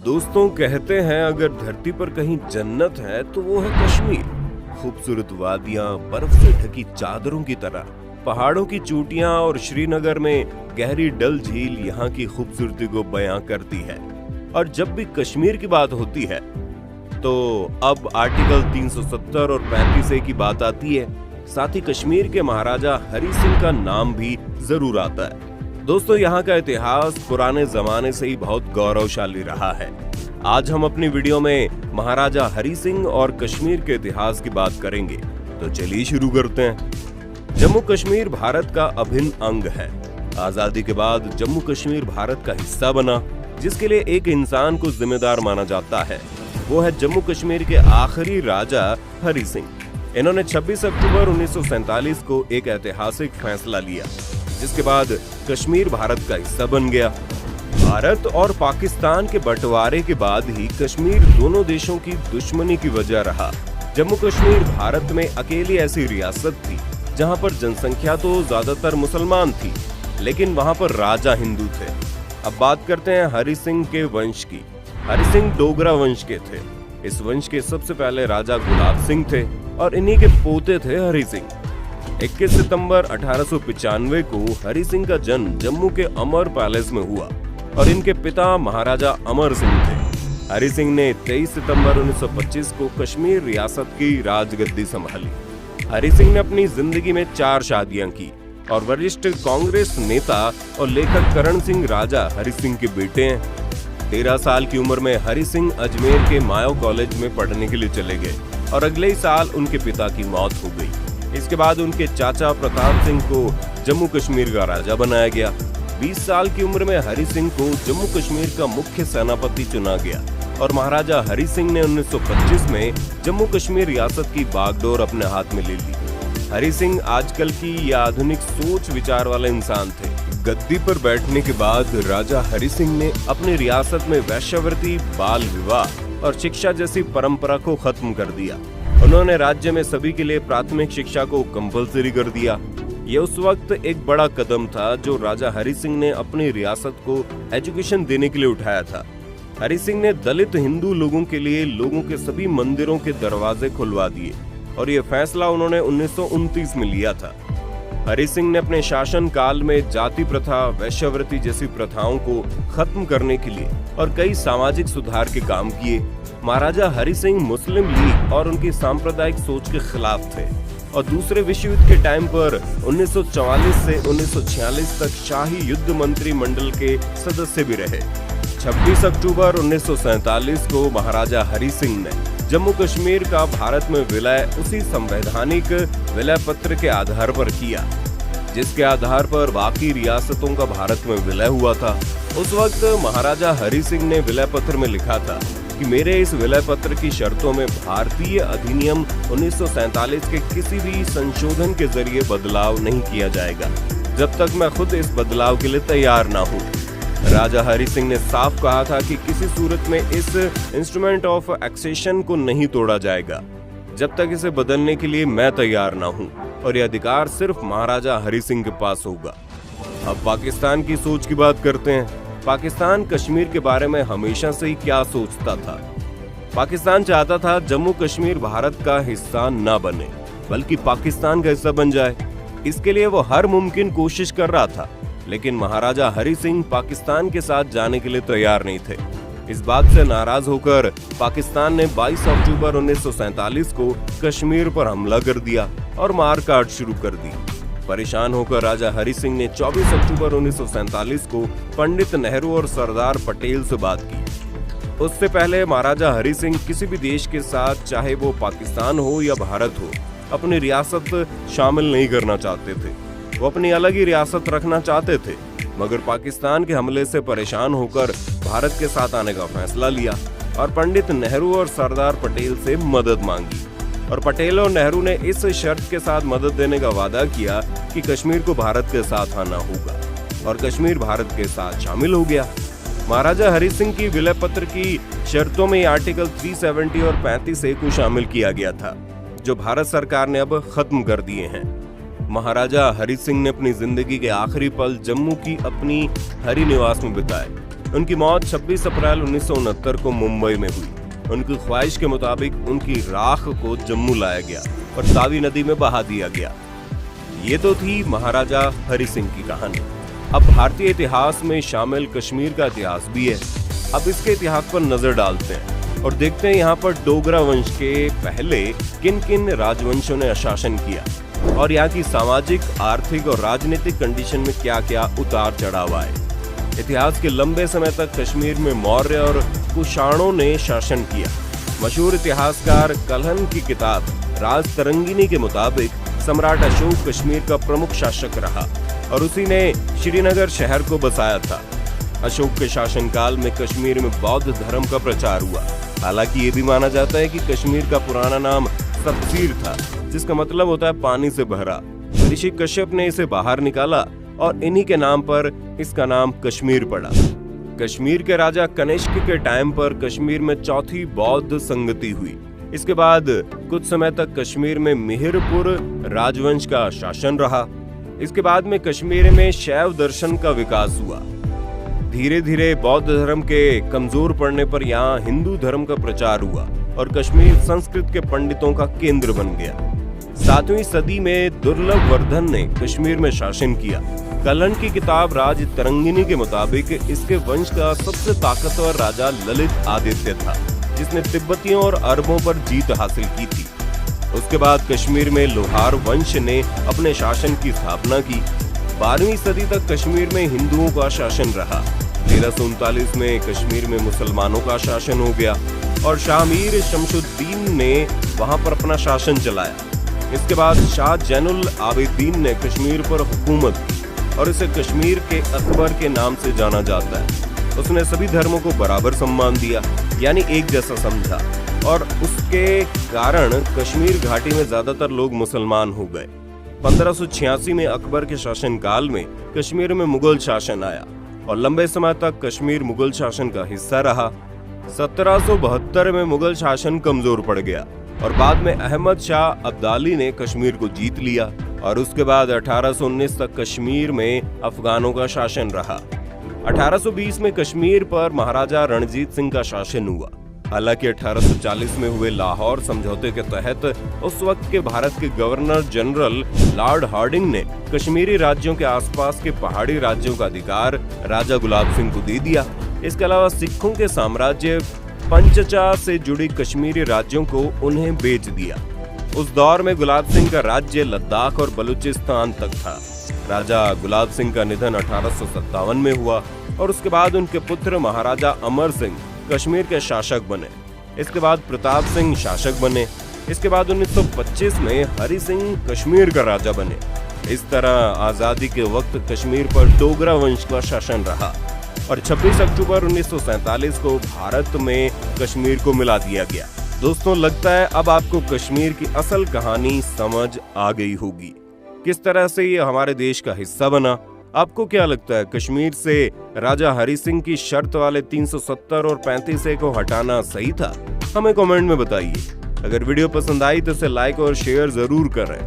दोस्तों, कहते हैं अगर धरती पर कहीं जन्नत है तो वो है कश्मीर। खूबसूरत वादियां, बर्फ से ढकी चादरों की तरह, पहाड़ों की चोटियां और श्रीनगर में गहरी डल झील यहाँ की खूबसूरती को बयां करती है। और जब भी कश्मीर की बात होती है तो अब आर्टिकल 370 और 35A की बात आती है। साथ ही कश्मीर के महाराजा हरि सिंह का नाम भी जरूर आता है। दोस्तों, यहाँ का इतिहास पुराने जमाने से ही बहुत गौरवशाली रहा है। आज हम अपनी वीडियो में महाराजा हरि सिंह और कश्मीर के इतिहास की बात करेंगे। तो चलिए शुरू करते हैं। जम्मू कश्मीर भारत का अभिन्न अंग है। आजादी के बाद जम्मू कश्मीर भारत का हिस्सा बना, जिसके लिए एक इंसान को जिम्मेदार माना जाता है। वो है जम्मू कश्मीर के आखिरी राजा हरि सिंह। इन्होंने 26 अक्टूबर 1947 को एक ऐतिहासिक फैसला लिया, जिसके बाद कश्मीर भारत का हिस्सा बन गया। भारत और पाकिस्तान के बंटवारे के बाद ही कश्मीर दोनों देशों की दुश्मनी की वजह रहा। जम्मू कश्मीर भारत में अकेली ऐसी रियासत थी जहां पर जनसंख्या तो ज्यादातर मुसलमान थी, लेकिन वहां पर राजा हिंदू थे। अब बात करते हैं हरि सिंह के वंश की। हरि सिंह डोगरा वंश के थे। इस वंश के सबसे पहले राजा गुलाब सिंह थे और इन्हीं के पोते थे हरि सिंह। 21 सितंबर 1895 को हरि सिंह का जन्म जम्मू के अमर पैलेस में हुआ और इनके पिता महाराजा अमर सिंह थे। हरि सिंह ने 23 सितंबर 1925 को कश्मीर रियासत की राजगद्दी संभाली। हरि सिंह ने अपनी जिंदगी में 4 शादियां की और वरिष्ठ कांग्रेस नेता और लेखक करण सिंह राजा हरि सिंह के बेटे हैं। 13 साल की उम्र में हरि सिंह अजमेर के मायो कॉलेज में पढ़ने के लिए चले गए और अगले ही साल उनके पिता की मौत हो गई। इसके बाद उनके चाचा प्रताप सिंह को जम्मू कश्मीर का राजा बनाया गया। 20 साल की उम्र में हरि सिंह को जम्मू कश्मीर का मुख्य सेनापति चुना गया और महाराजा हरि सिंह ने 1925 में जम्मू कश्मीर रियासत की बागडोर अपने हाथ में ले ली। हरि सिंह आजकल की या आधुनिक सोच विचार वाले इंसान थे। गद्दी पर बैठने के बाद राजा हरि सिंह ने अपनी रियासत में वैश्यावृत्ति, बाल विवाह और शिक्षा जैसी परंपरा को खत्म कर दिया। उन्होंने राज्य में सभी के लिए प्राथमिक शिक्षा को कंपलसरी कर दिया। ये उस वक्त एक बड़ा कदम था जो राजा हरि सिंह ने अपनी रियासत को एजुकेशन देने के लिए उठाया था। हरि सिंह ने दलित हिंदू लोगों के लिए लोगों के सभी मंदिरों के दरवाजे खुलवा दिए और ये फैसला उन्होंने 1929 में लिया था। हरि सिंह ने अपने शासन काल में जाति प्रथा, वैश्यावृत्ति जैसी प्रथाओं को खत्म करने के लिए और कई सामाजिक सुधार के काम किए। महाराजा हरि सिंह मुस्लिम लीग और उनकी सांप्रदायिक सोच के खिलाफ थे और दूसरे विश्व युद्ध के टाइम पर 1944 से 1946 तक शाही युद्ध मंत्री मंडल के सदस्य भी रहे। 26 अक्टूबर 1947 को महाराजा हरि सिंह ने जम्मू कश्मीर का भारत में विलय उसी संवैधानिक विलय पत्र के आधार पर किया, जिसके आधार पर बाकी रियासतों का भारत में विलय हुआ था। उस वक्त महाराजा हरि सिंह ने विलय पत्र में लिखा था कि मेरे इस विलय पत्र की शर्तों में भारतीय अधिनियम 1947 के किसी भी संशोधन के जरिए बदलाव नहीं किया जाएगा, जब तक मैं खुद इस बदलाव के लिए तैयार ना हूँ। राजा हरि सिंह ने साफ कहा था कि किसी सूरत में इस इंस्ट्रूमेंट ऑफ एक्सेशन को नहीं तोड़ा जाएगा, जब तक इसे बदलने के लिए मैं तैयार ना हूँ, और यह अधिकार सिर्फ महाराजा हरि सिंह के पास होगा। अब पाकिस्तान की सोच की बात करते हैं। पाकिस्तान कश्मीर के बारे में हमेशा से ही क्या सोचता था? पाकिस्तान चाहता था जम्मू कश्मीर भारत का हिस्सा न बने, बल्कि पाकिस्तान का हिस्सा बन जाए। इसके लिए वो हर मुमकिन कोशिश कर रहा था, लेकिन महाराजा हरि सिंह पाकिस्तान के साथ जाने के लिए तैयार नहीं थे। इस बात से नाराज होकर पाकिस्तान ने 22 अक्टूबर 1947 को कश्मीर पर हमला कर दिया और मारकाट शुरू कर दी। परेशान होकर राजा हरि सिंह ने 24 अक्टूबर 1947 को पंडित नेहरू और सरदार पटेल से बात की। उससे पहले महाराजा हरि सिंह किसी भी देश के साथ, चाहे वो पाकिस्तान हो या भारत हो, अपनी रियासत शामिल नहीं करना चाहते थे। वो अपनी अलग ही रियासत रखना चाहते थे, मगर पाकिस्तान के हमले से परेशान होकर भारत के साथ आने का फैसला लिया और पंडित नेहरू और सरदार पटेल से मदद मांगी। और पटेल और नेहरू ने इस शर्त के साथ मदद देने का वादा किया कि कश्मीर को भारत के साथ आना होगा, और कश्मीर भारत के साथ शामिल हो गया। महाराजा हरि सिंह की विलय पत्र की शर्तों में आर्टिकल 370 और 35A को शामिल किया गया था, जो भारत सरकार ने अब खत्म कर दिए हैं। महाराजा हरि सिंह ने अपनी जिंदगी के आखिरी पल जम्मू की अपनी हरि निवास में बिताए। उनकी मौत 26 अप्रैल 1969 को मुंबई में हुई। उनकी ख्वाहिश के मुताबिक उनकी राख को जम्मू लाया गया और तावी नदी में बहा दिया गया। ये तो थी महाराजा हरि सिंह की कहानी। अब भारतीय इतिहास में शामिल कश्मीर का इतिहास भी है। अब इसके इतिहास पर नजर डालते हैं और देखते हैं यहाँ पर डोगरा वंश के पहले किन किन राजवंशों ने शासन किया और यहाँ की सामाजिक, आर्थिक और राजनीतिक कंडीशन में क्या क्या उतार चढ़ाव आए। इतिहास के लंबे समय तक कश्मीर में मौर्य और कुषाणों ने शासन किया। मशहूर इतिहासकार कल्हण की किताब राजतरंगिनी के मुताबिक सम्राट अशोक कश्मीर का प्रमुख शासक रहा और उसी ने श्रीनगर शहर को बसाया था। अशोक के शासनकाल में कश्मीर में बौद्ध धर्म का प्रचार हुआ। हालांकि ये भी माना जाता है कि कश्मीर का पुराना नाम सब्सीर था, जिसका मतलब होता है पानी से भरा। ऋषि कश्यप ने इसे बाहर निकाला और इन्हीं के नाम पर इसका नाम कश्मीर पड़ा। कश्मीर के राजा कनिष्क के टाइम पर कश्मीर में चौथी बौद्ध संगति हुई। इसके बाद कुछ समय तक कश्मीर में मिहिरपुर राजवंश का शासन रहा। इसके बाद में कश्मीर में शैव दर्शन का विकास हुआ। धीरे धीरे बौद्ध धर्म के कमजोर पड़ने पर यहाँ हिंदू धर्म का प्रचार हुआ और कश्मीर संस्कृत के पंडितों का केंद्र बन गया। 7वीं सदी में दुर्लभ वर्धन ने कश्मीर में शासन किया। कल्हण की किताब राजतरंगिनी के मुताबिक इसके वंश का सबसे ताकतवर राजा ललित आदित्य था, जिसने तिब्बतियों और अरबों पर जीत हासिल की थी। उसके बाद कश्मीर में लोहार वंश ने अपने शासन की स्थापना की। 12वीं सदी तक कश्मीर में हिंदुओं का शासन रहा। 1339 में कश्मीर में मुसलमानों का शासन हो गया और शाह मीर शमशुद्दीन ने वहां पर अपना शासन चलाया। इसके बाद शाह जैनुल आबिदीन ने कश्मीर पर हुकूमत की और इसे कश्मीर के अकबर के नाम से जाना जाता है। उसने सभी धर्मों को बराबर सम्मान दिया, यानी एक जैसा समझा, और उसके कारण कश्मीर घाटी में ज्यादातर लोग मुसलमान हो गए। 1586 में अकबर के शासनकाल में कश्मीर में मुगल शासन आया और लंबे समय तक कश्मीर मुगल शासन का हिस्सा रहा। 1772 में मुगल शासन कमजोर पड़ गया और बाद में अहमद शाह अब्दाली ने कश्मीर को जीत लिया और उसके बाद 1819 तक कश्मीर में अफगानों का शासन रहा। 1820 में कश्मीर पर महाराजा रणजीत सिंह का शासन हुआ। हालांकि 1840 में हुए लाहौर समझौते के तहत उस वक्त के भारत के गवर्नर जनरल लॉर्ड हार्डिंग ने कश्मीरी राज्यों के आसपास के पहाड़ी राज्यों का अधिकार राजा गुलाब सिंह को दे दिया। इसके अलावा सिखों के साम्राज्य पंचचा से जुड़ी कश्मीरी राज्यों को उन्हें बेच दिया। उस दौर में गुलाब सिंह का राज्य लद्दाख और बलूचिस्तान तक था। राजा गुलाब सिंह का निधन 1857 में हुआ और उसके बाद उनके पुत्र महाराजा अमर सिंह कश्मीर के शासक बने। इसके बाद प्रताप सिंह शासक बने। इसके बाद 1925 में हरि सिंह कश्मीर का राजा बने। इस तरह आजादी के वक्त कश्मीर पर डोगरा वंश का शासन रहा और 26 अक्टूबर 1947 को भारत में कश्मीर को मिला दिया गया। दोस्तों, लगता है अब आपको कश्मीर की असल कहानी समझ आ गई होगी, किस तरह से ये हमारे देश का हिस्सा बना। आपको क्या लगता है, कश्मीर से राजा हरि सिंह की शर्त वाले 370 और 35A को हटाना सही था? हमें कमेंट में बताइए। अगर वीडियो पसंद आई तो इसे लाइक और शेयर जरूर करें।